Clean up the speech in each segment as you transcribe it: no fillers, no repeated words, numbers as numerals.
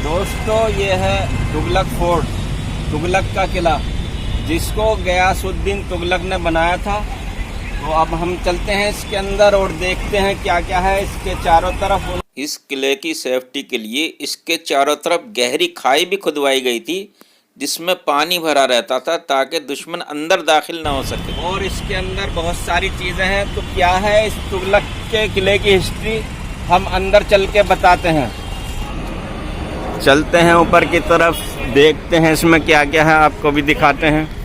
दोस्तों ये है तुगलक फोर्ट, तुगलक का किला, जिसको गयासुद्दीन तुगलक ने बनाया था। तो अब हम चलते हैं इसके अंदर और देखते हैं क्या क्या है इसके चारों तरफ। इस किले की सेफ्टी के लिए इसके चारों तरफ गहरी खाई भी खुदवाई गई थी, जिसमें पानी भरा रहता था ताकि दुश्मन अंदर दाखिल ना हो सके। और इसके अंदर बहुत सारी चीज़ें हैं। तो क्या है इस तुगलक के किले की हिस्ट्री, हम अंदर चल के बताते हैं। चलते हैं ऊपर की तरफ, देखते हैं इसमें क्या क्या है, आपको भी दिखाते हैं।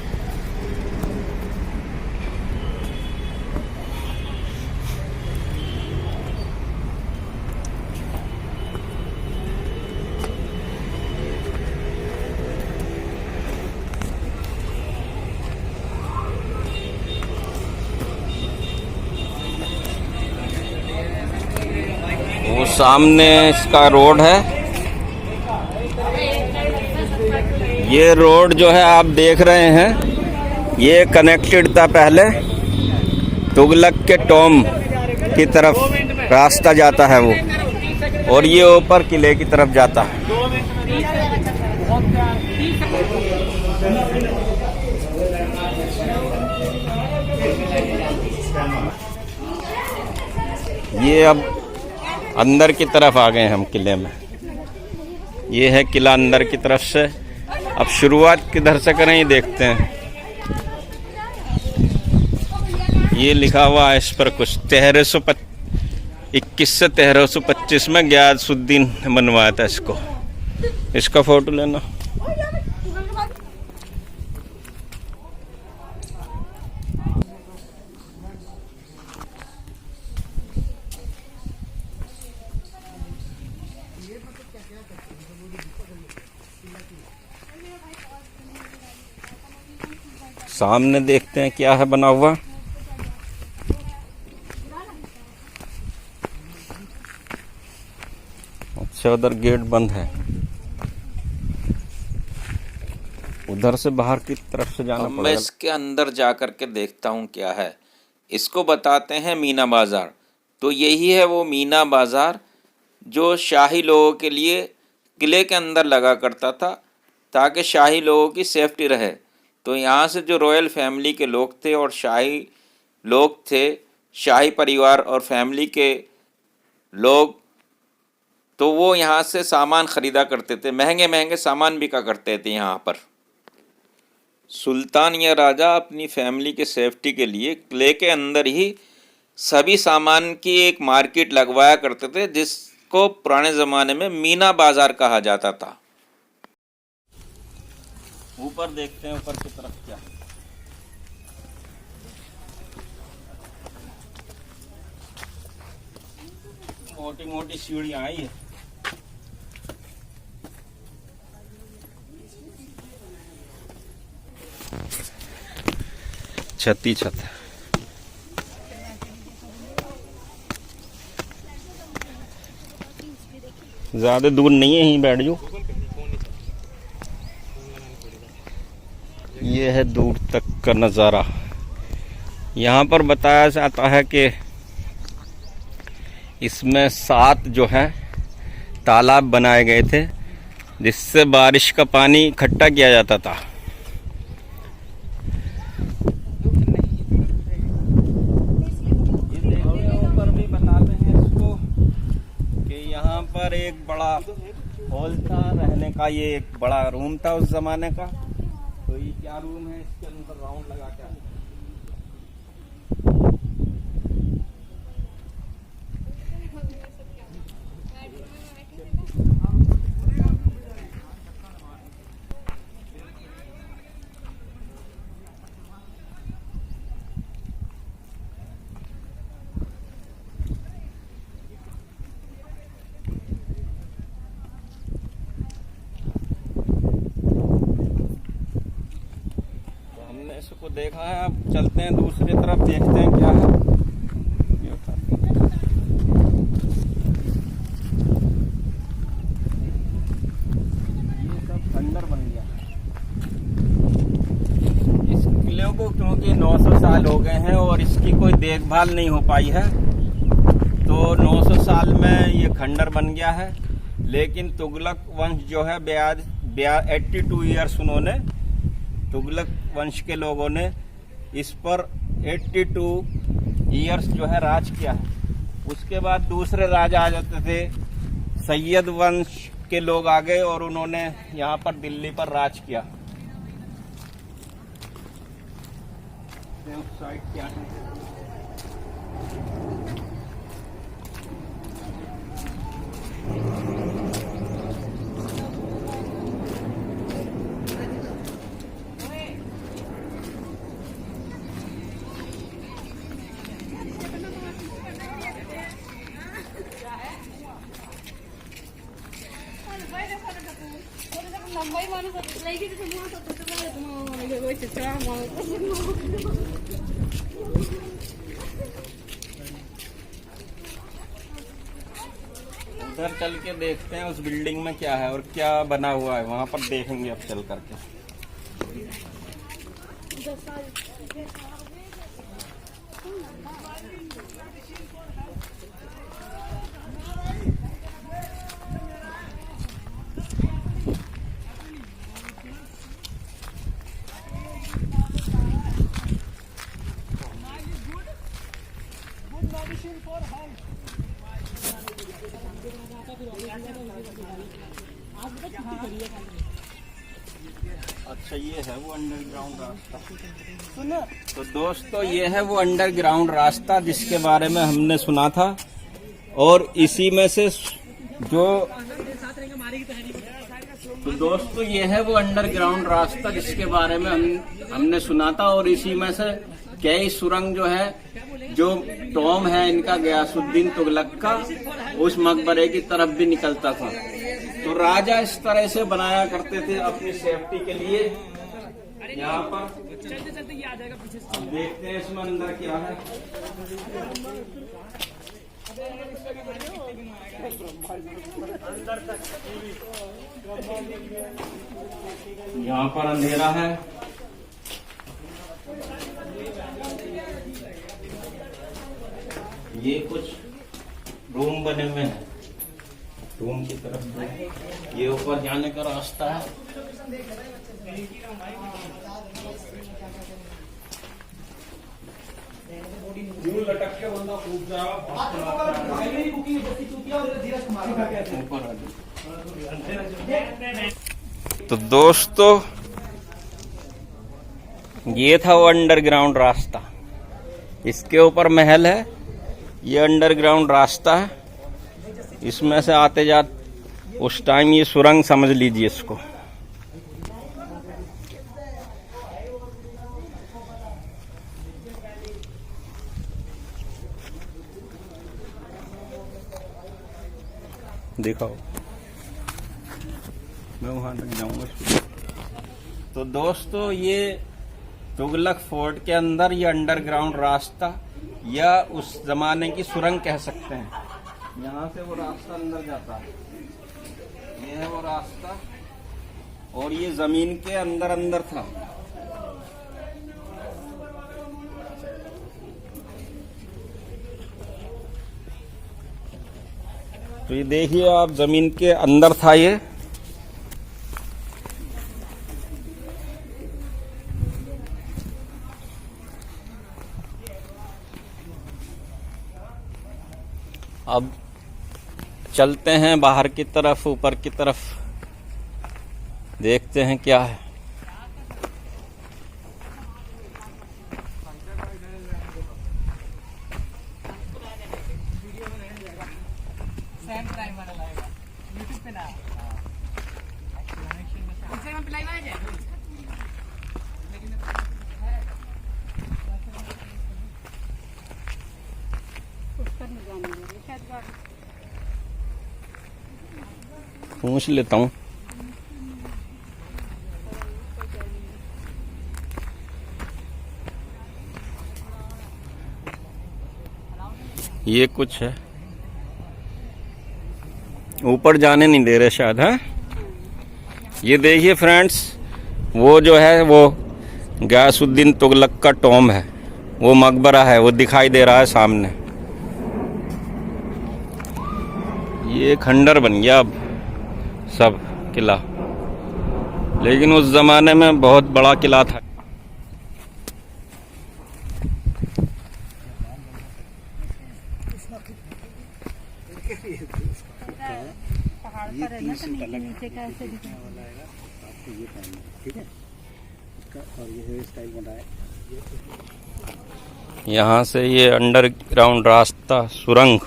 वो सामने इसका रोड है। ये रोड जो है आप देख रहे हैं, ये कनेक्टेड था पहले तुगलक के टॉम की तरफ रास्ता जाता है वो, और ये ऊपर किले की तरफ जाता है। ये अब अंदर की तरफ आ गए हम किले में। ये है किला अंदर की तरफ से। अब शुरुआत किधर से करें ये देखते हैं। ये लिखा हुआ है इस पर कुछ 1321 से 1325 में गयासुद्दीन ने बनवाया था इसको। इसका फोटो लेना। सामने देखते हैं क्या है बना हुआ। अच्छा, उधर गेट बंद है, उधर से बाहर की तरफ से जाना पड़ेगा। मैं इसके अंदर जा कर के देखता हूँ क्या है। इसको बताते हैं मीना बाजार। तो यही है वो मीना बाजार जो शाही लोगों के लिए किले के अंदर लगा करता था ताकि शाही लोगों की सेफ्टी रहे। तो यहाँ से जो रॉयल फैमिली के लोग थे और शाही लोग थे, शाही परिवार और फैमिली के लोग, तो वो यहाँ से सामान ख़रीदा करते थे। महंगे महंगे सामान बिका करते थे यहाँ पर। सुल्तान या राजा अपनी फैमिली के सेफ्टी के लिए किले के अंदर ही सभी सामान की एक मार्केट लगवाया करते थे, जिसको पुराने ज़माने में मीना बाज़ार कहा जाता था। ऊपर देखते हैं ऊपर की तरफ क्या। मोटी मोटी सीढ़ियां आई है। छत है। ज्यादा दूर नहीं है, यहीं बैठ जाओ। ये है दूर तक का नज़ारा। यहाँ पर बताया जाता है कि इसमें 7 जो है तालाब बनाए गए थे, जिससे बारिश का पानी इकट्ठा किया जाता था। ये ऊपर भी बताते हैं इसको कि यहाँ पर एक बड़ा हॉल था रहने का। ये एक बड़ा रूम था उस जमाने का। तो ये क्या रूम है, इसके अंदर राउंड लगा के इसको देखा है। अब चलते हैं दूसरी तरफ, देखते हैं क्या है। ये सब खंडर बन गया। इस किले को क्योंकि 900 साल हो गए हैं और इसकी कोई देखभाल नहीं हो पाई है, तो 900 साल में ये खंडर बन गया है। लेकिन तुगलक वंश जो है 82 ईयर्स उन्होंने, तुगलक वंश के लोगों ने इस पर 82 ईयर्स जो है राज किया है। उसके बाद दूसरे राजा आ जाते थे, सैयद वंश के लोग आ गए और उन्होंने यहाँ पर दिल्ली पर राज किया। साइड क्या है? उधर चल के देखते हैं उस बिल्डिंग में क्या है और क्या बना हुआ है, वहां पर देखेंगे अब चल करके। अच्छा, ये है वो अंडरग्राउंड रास्ता। तो दोस्तों, ये है वो अंडरग्राउंड रास्ता जिसके बारे में हमने सुना था, और इसी में से जो तो दोस्तों ये है वो अंडरग्राउंड रास्ता जिसके बारे में हमने सुना था, और इसी में से कई सुरंग जो है, जो टॉम है इनका गयासुद्दीन तुगलक का, उस मकबरे की तरफ भी निकलता था। तो राजा इस तरह से बनाया करते थे अपनी सेफ्टी के लिए। यहाँ पर अब देखते हैं इसमें अंदर क्या है। यहाँ पर अंधेरा है। ये कुछ रूम बने हुए हैं, रूम की तरफ ये ऊपर जाने का रास्ता है। लटक के बंदा कूद तो दोस्तों, ये था वो अंडरग्राउंड रास्ता, इसके ऊपर महल है। ये अंडरग्राउंड रास्ता है, इसमें से आते जाते उस टाइम ये सुरंग समझ लीजिए इसको। दिखाओ, मैं वहां तक जाऊंगा। तो दोस्तों, ये तुगलक फोर्ट के अंदर ये अंडरग्राउंड रास्ता या उस जमाने की सुरंग कह सकते हैं। यहाँ से वो रास्ता अंदर जाता है, ये है वो रास्ता, और ये जमीन के अंदर अंदर था। तो ये देखिए आप, जमीन के अंदर था ये। अब चलते हैं बाहर की तरफ, ऊपर की तरफ, देखते हैं क्या है। पूछ लेता हूँ। ये कुछ है, ऊपर जाने नहीं दे रहे शायद, है। ये देखिए फ्रेंड्स, वो जो है वो गयासुद्दीन तुगलक का टॉम है, वो मकबरा है, वो दिखाई दे रहा है सामने। ये खंडर बन गया अब। सब किला, लेकिन उस जमाने में बहुत बड़ा किला था। पहाड़ पर है ना, तो नीचे का ऐसे दिखने वाला है आपको, ये पहनना ठीक है इसका, और ये हेयर स्टाइल बना है। यहाँ से ये अंडरग्राउंड रास्ता, सुरंग,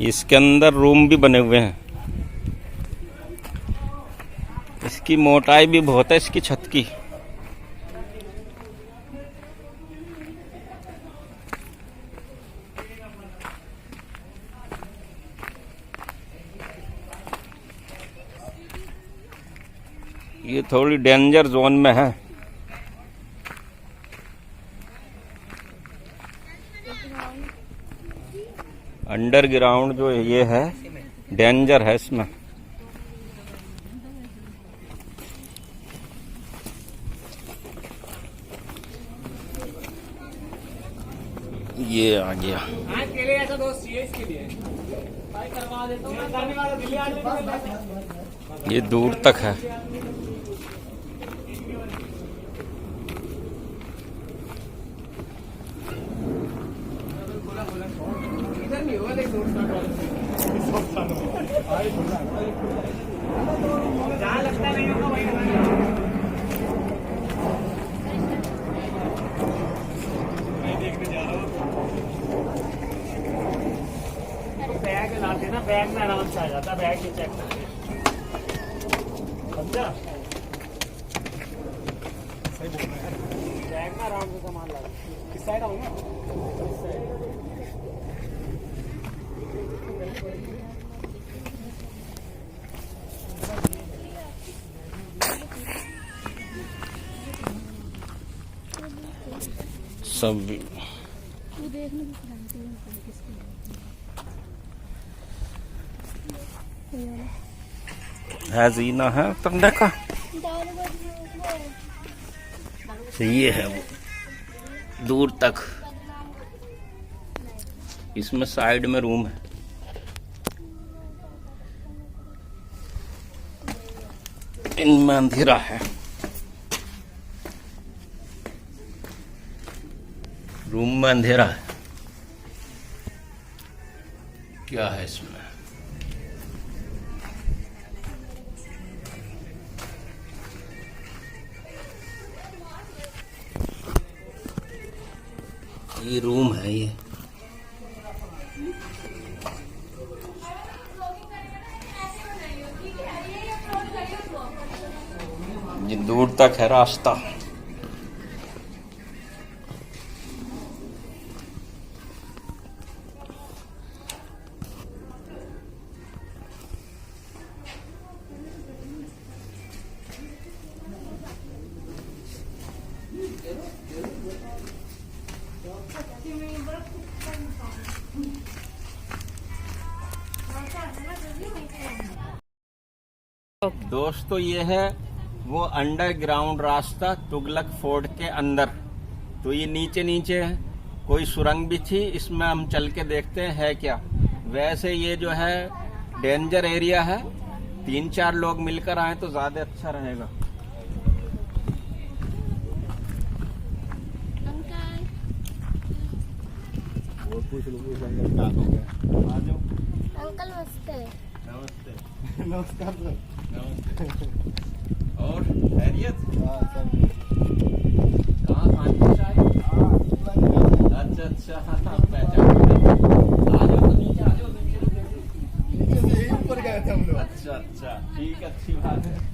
इसके अंदर रूम भी बने हुए हैं। इसकी मोटाई भी बहुत है, इसकी छत की। ये थोड़ी डेंजर जोन में है। अंडरग्राउंड जो ये है डेंजर है इसमें। ये आ गया, ये दूर तक है। बैग लाते ना, बैग में आराम से आ जाता, बैग में चेक करके समझा, सही बोल रहा है। बैग में आराम से सामान ला, किस साइड आऊंगा, इस साइड। सब है जीना है तंडे का। ये है वो दूर तक, इसमें साइड में रूम है। इनमें अंधेरा है, रूम में अंधेरा है। क्या है इसमें? ये रूम है ये। ये दूर तक है रास्ता। दोस्तों ये है वो अंडरग्राउंड रास्ता तुगलक फोर्ट के अंदर। तो ये नीचे नीचे है, कोई सुरंग भी थी, इसमें हम चल के देखते हैं क्या। वैसे ये जो है डेंजर एरिया है, 3-4 लोग मिलकर आए तो ज्यादा अच्छा रहेगा। अंकल नमस्ते। नमस्ते। नमस्कार सर। नमस्ते। और खैरियत? कहाँ अच्छा अच्छा, पहचान। आ जाओ नीचे, आ जाओ नीचे से ही ऊपर गए थे हम लोग। अच्छा अच्छा, ठीक, अच्छी बात है।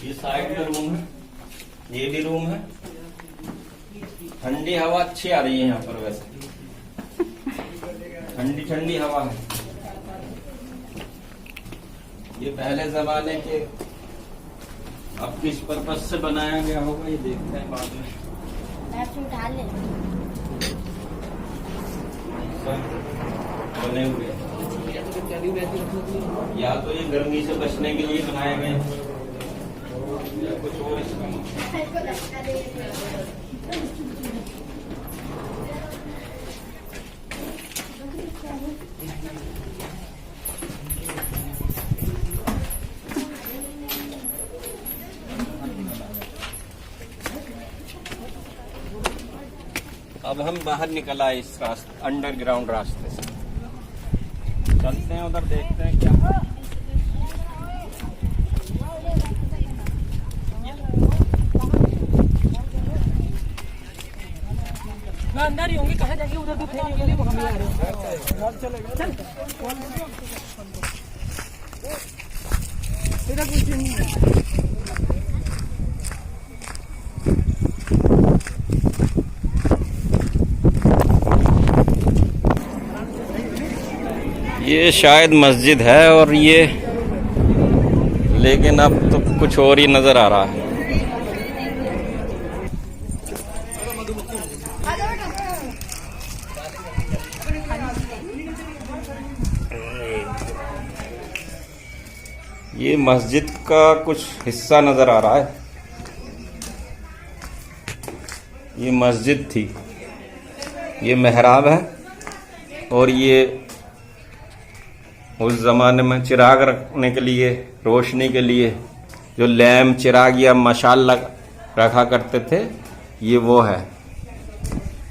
ये साइड में रूम है, ये भी रूम है। ठंडी हवा अच्छी आ रही है यहाँ पर, वैसे ठंडी ठंडी हवा है। ये पहले जमाने के, अब किस पर्पज से बनाया गया होगा ये देखते हैं बाद में। बने हुए या तो ये गर्मी से बचने के लिए बनाए गए या कुछ और इसका अब हम बाहर निकल आए इस रास्ते, अंडरग्राउंड रास्ते से। चलते हैं उधर, देखते हैं क्या है। अंदर ही होंगे, कहाँ जाके उधर तो फेंकने के लिए हम आ रहे हैं। चल इधर कुछ नहीं है। ये शायद मस्जिद है और ये, लेकिन अब तो कुछ और ही नजर आ रहा है। ये मस्जिद का कुछ हिस्सा नजर आ रहा है। ये मस्जिद थी, ये मेहराब है और ये उस ज़माने में चिराग रखने के लिए, रोशनी के लिए जो लैम्प, चिराग या मशाल रखा करते थे, ये वो है।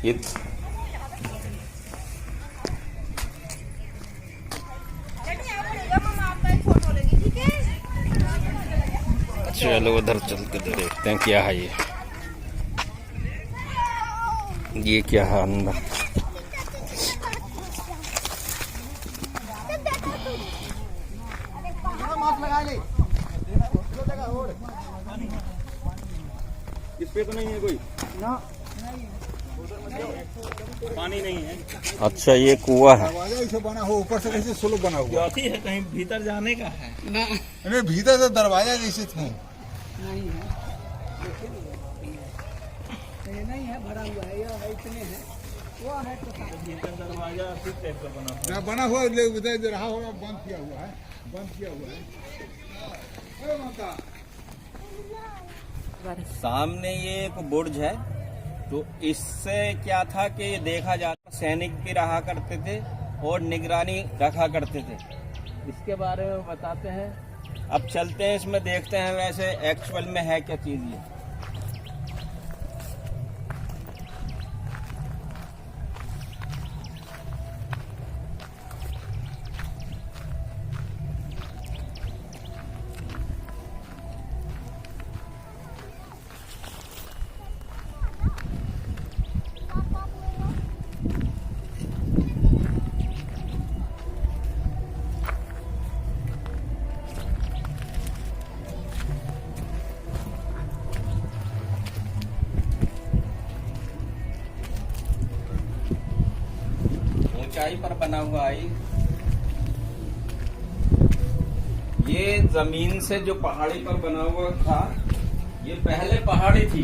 ये चलो उधर चल के देखते हैं क्या है ये क्या है अंदर। इस पे तो नहीं है कोई ना, पानी नहीं है। अच्छा, ये कुआं है। दरवाजा इसे बना हो, ऊपर से कैसे स्लोप बना हुआ है, कहीं भीतर जाने का है ना? अरे भीतर से दरवाजा जैसे थे। नहीं है, ये नहीं है, भरा हुआ है, ये इतने है, वो है तो दरवाजा इस टाइप का बना बना हुआ रहा होगा, बंद किया हुआ है, बंद किया हुआ है। अरे माता, सामने ये एक बुर्ज है, तो इससे क्या था कि ये देखा जाता, सैनिक भी रहा करते थे और निगरानी रखा करते थे। इसके बारे में बताते हैं। अब चलते हैं इसमें, देखते हैं वैसे एक्चुअल में है क्या चीज़ ये। ऊंचाई पर बना हुआ है ये। जमीन से जो पहाड़ी पर बना हुआ था, ये पहले पहाड़ी थी,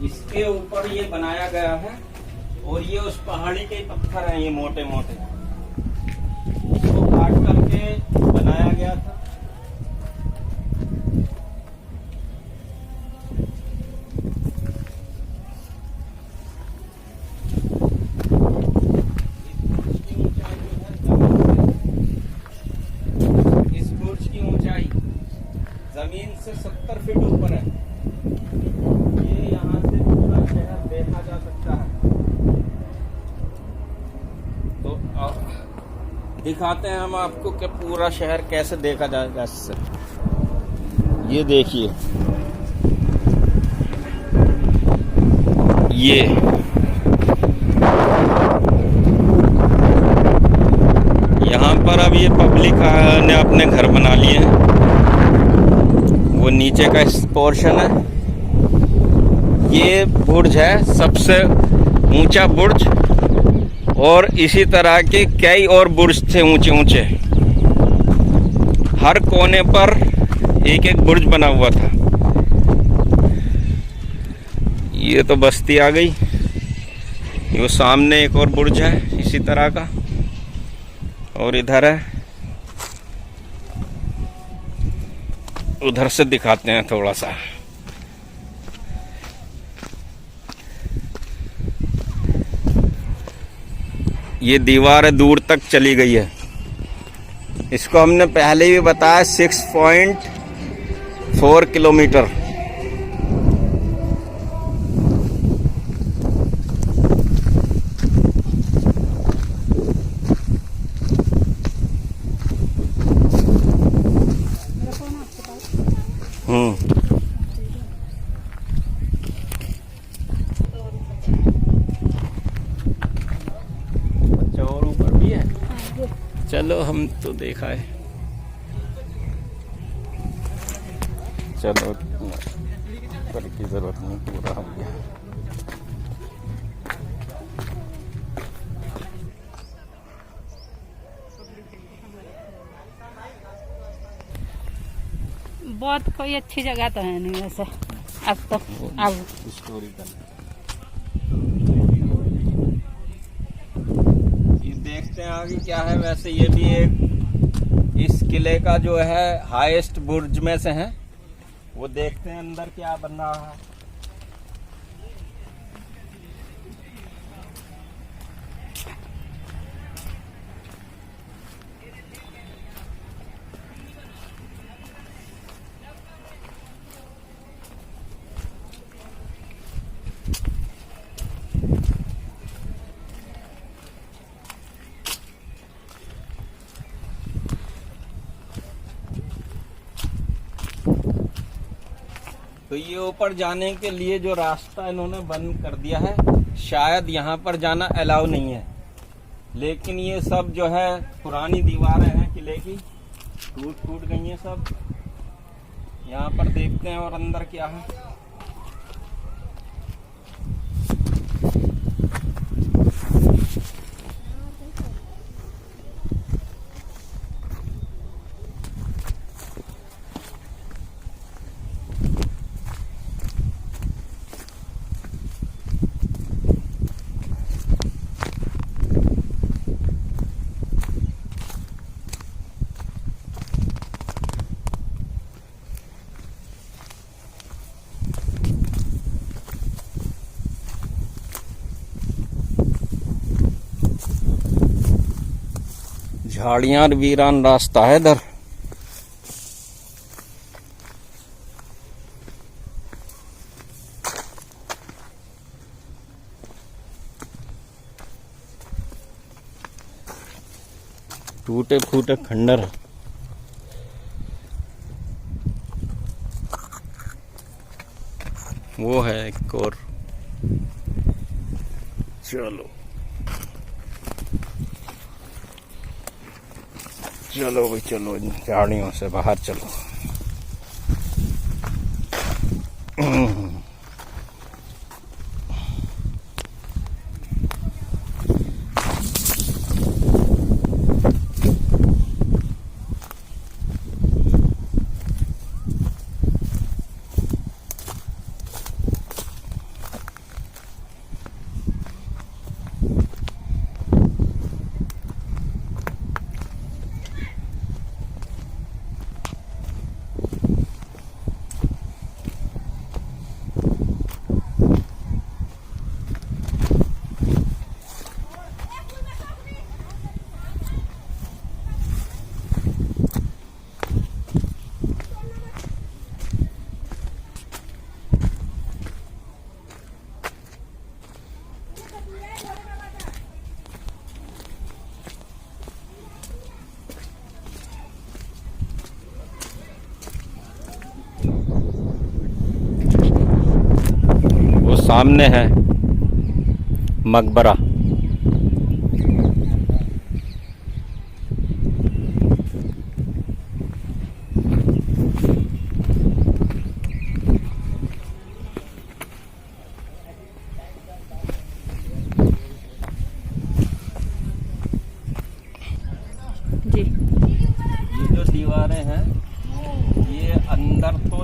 इसके ऊपर ये बनाया गया है और ये उस पहाड़ी के पत्थर हैं, ये मोटे मोटे, इसको काट करके बनाया गया था। जमीन से 70 फीट ऊपर है ये। यहाँ से पूरा शहर देखा जा सकता है। तो दिखाते हैं हम आपको कि पूरा शहर कैसे देखा जाएगा इससे। ये देखिए, ये यहाँ पर अब ये पब्लिक ने अपने घर बना लिए हैं। नीचे का पोर्शन है। ये बुर्ज है सबसे ऊंचा बुर्ज, और इसी तरह के कई और बुर्ज थे ऊंचे ऊंचे। हर कोने पर एक एक बुर्ज बना हुआ था। ये तो बस्ती आ गई। ये सामने एक और बुर्ज है इसी तरह का, और इधर है, उधर से दिखाते हैं थोड़ा सा। ये दीवार दूर तक चली गई है। इसको हमने पहले भी बताया 6.4 किलोमीटर। अच्छा, और ऊपर भी है। चलो, हम तो देखा है। चलो, ऊपर की जरूरत नहीं, पूरा हो गया। बहुत कोई अच्छी जगह तो है नहीं वैसे अब तो। अब स्टोरी ये देखते हैं आगे क्या है। वैसे ये भी एक इस किले का जो है हाईएस्ट बुर्ज में से है। वो देखते हैं अंदर क्या बन रहा है। तो ये ऊपर जाने के लिए जो रास्ता इन्होंने बंद कर दिया है, शायद यहाँ पर जाना अलाउ नहीं है। लेकिन ये सब जो है पुरानी दीवारें हैं किले की, टूट गई हैं सब। यहाँ पर देखते हैं और अंदर क्या है। झाड़ियां और वीरान रास्ता है इधर। टूटे फूटे खंडर। वो है एक और। चलो चलो भाई, चलो झाड़ियों से बाहर चलो। सामने है मकबरा।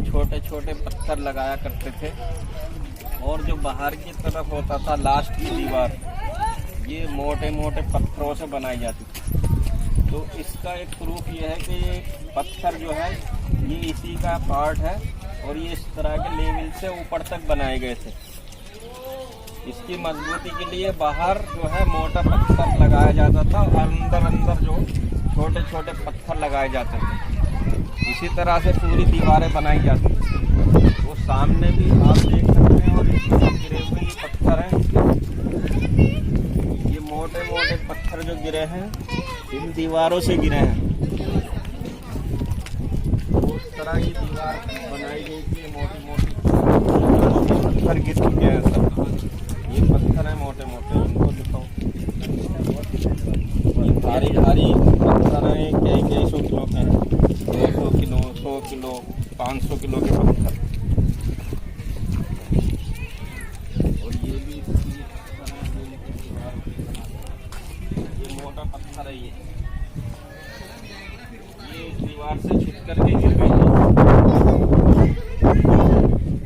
छोटे छोटे पत्थर लगाया करते थे, और जो बाहर की तरफ होता था लास्ट की दीवार, ये मोटे मोटे पत्थरों से बनाई जाती थी। तो इसका एक प्रूफ ये है कि ये पत्थर जो है ये इसी का पार्ट है, और ये इस तरह के लेवल से ऊपर तक बनाए गए थे। इसकी मजबूती के लिए बाहर जो है मोटा पत्थर लगाया जाता था, और अंदर अंदर जो छोटे छोटे पत्थर लगाए जाते थे। इसी तरह से पूरी दीवारें बनाई जाती थी। वो सामने भी आप देख सकते हैं, और इसमें गिरे हुए ये पत्थर हैं, ये मोटे मोटे पत्थर जो गिरे हैं इन दीवारों से गिरे हैं। उस तरह की दीवार बनाई गई थी, मोटी मोटी पत्थर गिर चुके हैं सब। ये पत्थर है मोटे मोटे, इनको दिखाओ, ये भारी भारी पत्थर हैं, कई सौ किलो के हैं, 200 किलो, 100 किलो, 500 किलो के पत्थर। और ये भी ये मोटा पत्थर है, ये इस दीवार से छिप करके गिर गई है।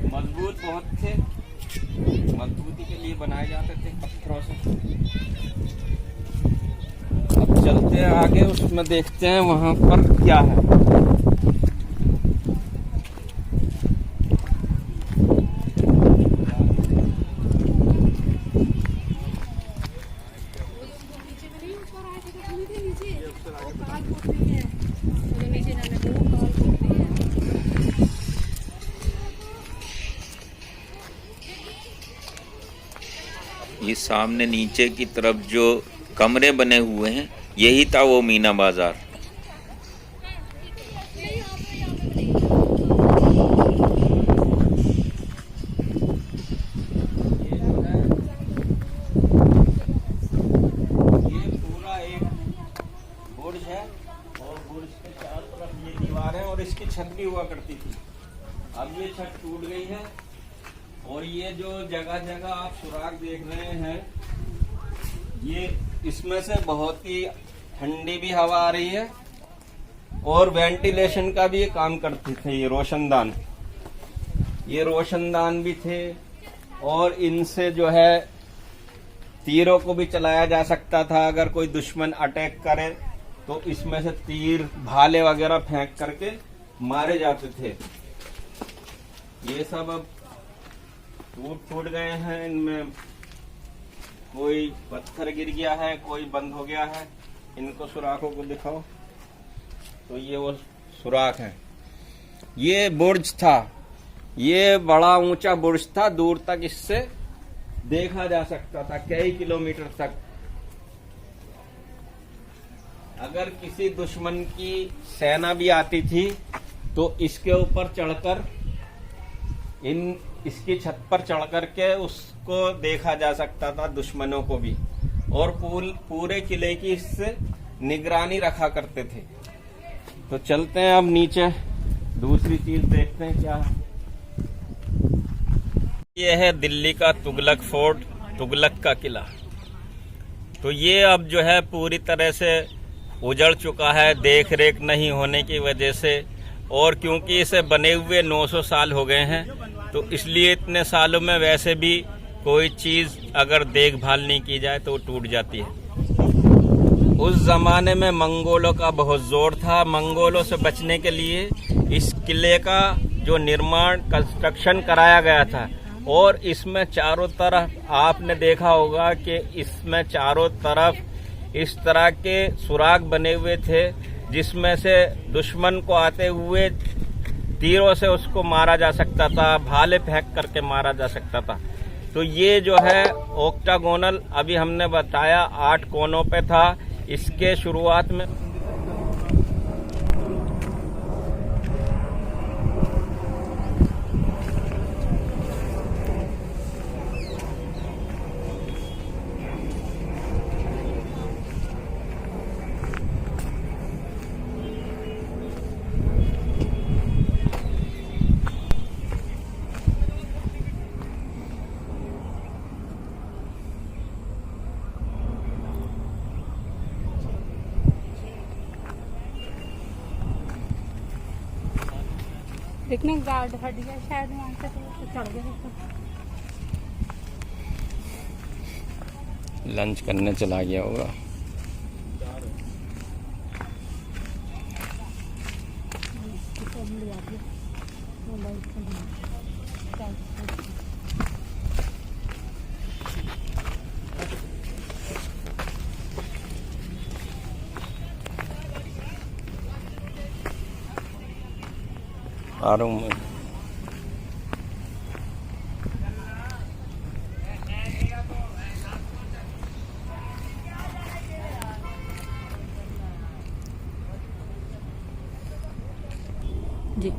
मजबूत बहुत थे, मजबूती के लिए बनाए जाते थे पत्थरों से। अब चलते हैं आगे, उसमें देखते हैं वहां पर क्या है। ये सामने नीचे की तरफ जो कमरे बने हुए हैं, यही था वो मीना बाजार। ये पूरा एक बुर्ज है, और बुर्ज के चारों तरफ ये दीवार है, और इसकी छत भी हुआ करती थी। अब ये छत टूट गई है, और ये जो जगह जगह आप सुराग देख रहे हैं, ये इसमें से बहुत ही ठंडी भी हवा आ रही है, और वेंटिलेशन का भी ये काम करते थे। ये रोशनदान भी थे, और इनसे जो है तीरों को भी चलाया जा सकता था। अगर कोई दुश्मन अटैक करे तो इसमें से तीर भाले वगैरह फेंक करके मारे जाते थे। ये सब अब टूट गए हैं, इनमें कोई पत्थर गिर गया है, कोई बंद हो गया है। इनको सुराखों को दिखाओ, तो ये वो सुराख है। ये बुर्ज था, ये बड़ा ऊंचा बुर्ज था, दूर तक इससे देखा जा सकता था, कई किलोमीटर तक। अगर किसी दुश्मन की सेना भी आती थी तो इसके ऊपर चढ़कर, इसकी छत पर चढ़कर के उसको देखा जा सकता था, दुश्मनों को भी। और पूरे किले की इससे निगरानी रखा करते थे। तो चलते हैं अब नीचे, दूसरी चीज देखते हैं क्या है। ये है दिल्ली का तुगलक फोर्ट, तुगलक का किला। तो ये अब जो है पूरी तरह से उजड़ चुका है, देख रेख नहीं होने की वजह से, और क्योंकि इसे बने हुए 900 साल हो गए हैं, तो इसलिए इतने सालों में वैसे भी कोई चीज अगर देखभाल नहीं की जाए तो वो टूट जाती है। उस जमाने में मंगोलों का बहुत जोर था। मंगोलों से बचने के लिए इस किले का जो निर्माण, कंस्ट्रक्शन कराया गया था, और इसमें चारों तरफ आपने देखा होगा कि इसमें चारों तरफ इस तरह के सुराग बने हुए थे, जिसमें से दुश्मन को आते हुए तीरों से उसको मारा जा सकता था, भाले फेंक करके मारा जा सकता था। तो ये जो है ऑक्टागोनल, अभी हमने बताया 8 कोनों पे था। इसके शुरुआत में देखने गार्ड हट गया शायद वहाँ से, तो चढ़ गया तो। लंच करने चला गया होगा। आ रहा हूँ मैं। जी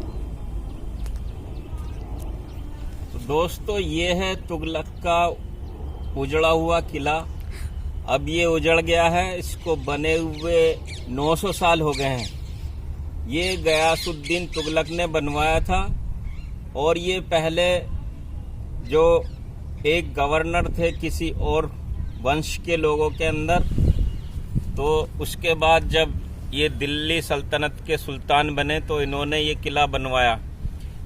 तो दोस्तों ये है तुगलक का उजड़ा हुआ किला। अब ये उजड़ गया है, इसको बने हुए 900 साल हो गए हैं। ये गयासुद्दीन तुगलक ने बनवाया था और ये पहले जो एक गवर्नर थे किसी और वंश के लोगों के अंदर, तो उसके बाद जब ये दिल्ली सल्तनत के सुल्तान बने तो इन्होंने ये किला बनवाया।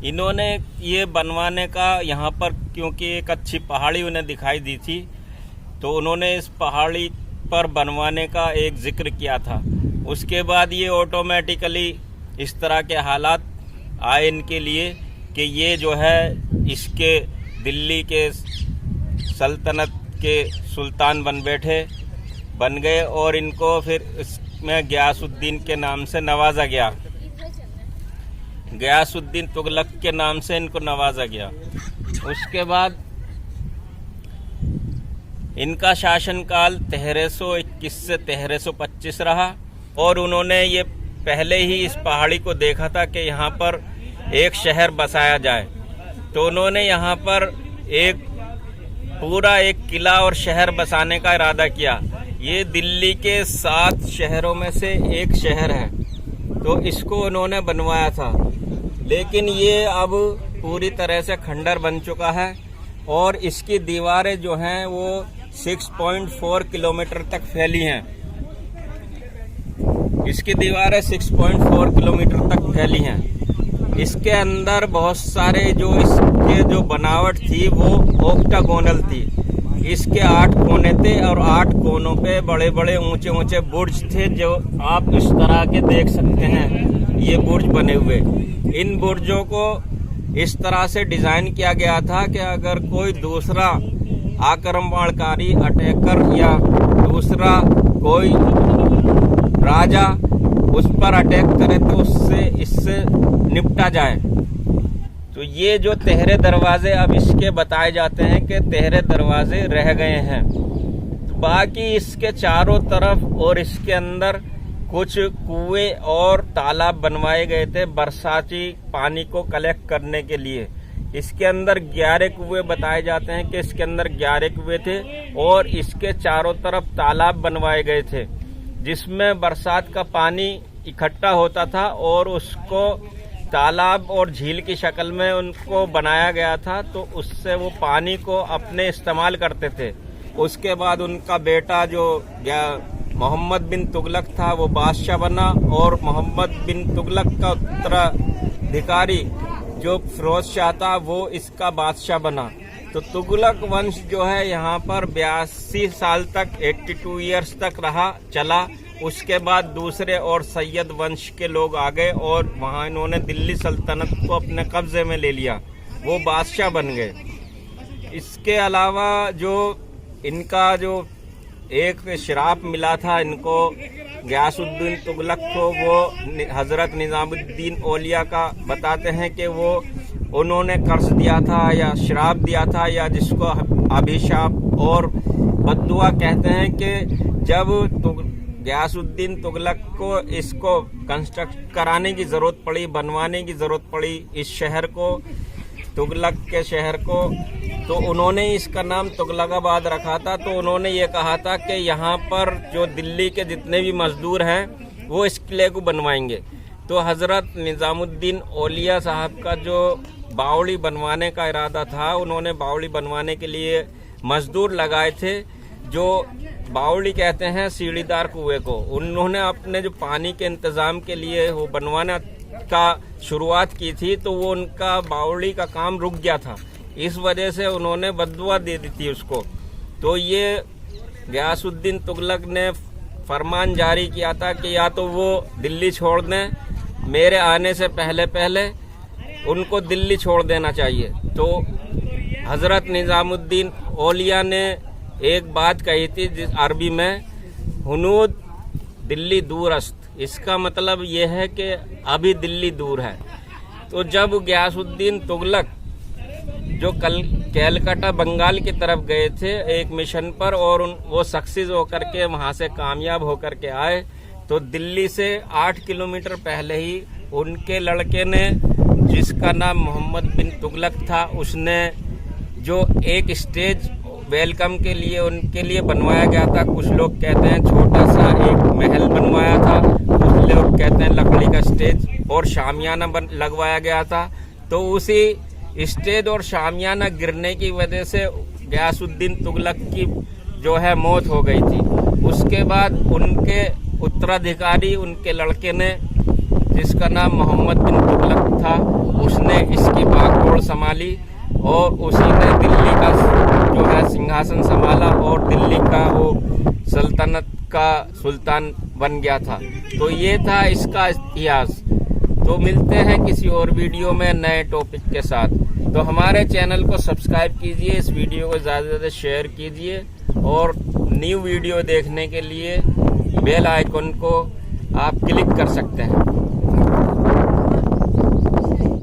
इन्होंने ये बनवाने का यहाँ पर क्योंकि एक अच्छी पहाड़ी उन्हें दिखाई दी थी, तो उन्होंने इस पहाड़ी पर बनवाने का एक जिक्र किया था। उसके बाद ये ऑटोमेटिकली इस तरह के हालात आए इनके लिए कि ये जो है इसके दिल्ली के सल्तनत के सुल्तान बन गए और इनको फिर इसमें गयासुद्दीन के नाम से नवाजा गया। गयासुद्दीन तुगलक के नाम से इनको नवाजा गया। उसके बाद इनका शासनकाल 1321 से 1325 रहा और उन्होंने ये पहले ही इस पहाड़ी को देखा था कि यहाँ पर एक शहर बसाया जाए, तो उन्होंने यहाँ पर पूरा एक किला और शहर बसाने का इरादा किया। ये दिल्ली के 7 शहरों में से एक शहर है, तो इसको उन्होंने बनवाया था। लेकिन ये अब पूरी तरह से खंडर बन चुका है और इसकी दीवारें जो हैं वो 6.4 किलोमीटर तक फैली हैं। इसकी दीवारें 6.4 किलोमीटर तक फैली हैं। इसके अंदर बहुत सारे इसके जो बनावट थी वो ऑक्टागोनल थी। इसके 8 कोने थे और 8 कोनों पे बड़े बड़े ऊंचे ऊंचे बुर्ज थे, जो आप इस तरह के देख सकते हैं। ये बुर्ज बने हुए, इन बुर्जों को इस तरह से डिजाइन किया गया था कि अगर कोई दूसरा आक्रमणकारी अटैकर या दूसरा कोई राजा उस पर अटैक करे तो इससे निपटा जाए। तो ये जो तेहरे दरवाजे अब इसके बताए जाते हैं कि तेहरे दरवाजे रह गए हैं। तो बाकी इसके चारों तरफ और इसके अंदर कुछ कुएं और तालाब बनवाए गए थे बरसाती पानी को कलेक्ट करने के लिए। इसके अंदर 11 कुएं बताए जाते हैं कि इसके अंदर 11 कुएं थे और इसके चारों तरफ तालाब बनवाए गए थे जिसमें बरसात का पानी इकट्ठा होता था और उसको तालाब और झील की शक्ल में उनको बनाया गया था, तो उससे वो पानी को अपने इस्तेमाल करते थे। उसके बाद उनका बेटा जो मोहम्मद बिन तुगलक था वो बादशाह बना और मोहम्मद बिन तुगलक का उत्तराधिकारी जो फिरोज शाह था वो इसका बादशाह बना। तो तुगलक वंश जो है यहाँ पर 82 साल तक 82 ईयर्स तक चला। उसके बाद दूसरे और सैयद वंश के लोग आ गए और वहाँ इन्होंने दिल्ली सल्तनत को अपने कब्जे में ले लिया, वो बादशाह बन गए। इसके अलावा जो इनका जो एक श्राप मिला था इनको गयासुद्दीन तुगलक को, वो हजरत निजामुद्दीन औलिया का बताते हैं कि वो उन्होंने कर्ज दिया था या श्राप दिया था या जिसको अभिशाप और बद्दुआ कहते हैं कि जब गयासुद्दीन तुगलक को इसको कंस्ट्रक्ट कराने की जरूरत पड़ी, बनवाने की जरूरत पड़ी इस शहर को, तुगलक के शहर को, तो उन्होंने इसका नाम तुगलकाबाद रखा था। तो उन्होंने ये कहा था कि यहाँ पर जो दिल्ली के जितने भी मजदूर हैं वो इस किले को बनवाएंगे। तो हजरत निजामुद्दीन औलिया साहब का जो बावड़ी बनवाने का इरादा था, उन्होंने बावड़ी बनवाने के लिए मजदूर लगाए थे जो बावड़ी कहते हैं सीढ़ीदार कुएं को। उन्होंने अपने जो पानी के इंतजाम के लिए वो बनवाना का शुरुआत की थी तो वो उनका बावड़ी का काम रुक गया था, इस वजह से उन्होंने बददुआ दे दी थी उसको। तो ये गयासुद्दीन तुगलक ने फरमान जारी किया था कि या तो वो दिल्ली छोड़ दें, मेरे आने से पहले पहले उनको दिल्ली छोड़ देना चाहिए। तो हज़रत निज़ामुद्दीन औलिया ने एक बात कही थी जिस अरबी में, हुनूद दिल्ली दूरस्त, इसका मतलब ये है कि अभी दिल्ली दूर है। तो जब गयासुद्दीन तुगलक जो कैलकाटा बंगाल की तरफ गए थे एक मिशन पर और वो सक्सेस होकर के वहाँ से कामयाब होकर के आए, तो दिल्ली से 8 किलोमीटर पहले ही उनके लड़के ने, जिसका नाम मोहम्मद बिन तुगलक था, उसने जो एक स्टेज वेलकम के लिए उनके लिए बनवाया गया था, कुछ लोग कहते हैं छोटा सा एक महल बनवाया था, कुछ लोग कहते हैं लकड़ी का स्टेज और शामियाना लगवाया गया था। तो उसी स्टेज और शामियाना गिरने की वजह से गयासुद्दीन तुगलक की जो है मौत हो गई थी। उसके बाद उनके उत्तराधिकारी, उनके लड़के ने, जिसका नाम मोहम्मद बिन तुगलक था, उसने इसकी बागडोर संभाली और उसी ने दिल्ली का जो है सिंहासन संभाला और दिल्ली का वो सल्तनत का सुल्तान बन गया था। तो ये था इसका इतिहास। तो मिलते हैं किसी और वीडियो में नए टॉपिक के साथ। तो हमारे चैनल को सब्सक्राइब कीजिए, इस वीडियो को ज़्यादा से ज़्यादा शेयर कीजिए और न्यू वीडियो देखने के लिए बेल आइकन को आप क्लिक कर सकते हैं।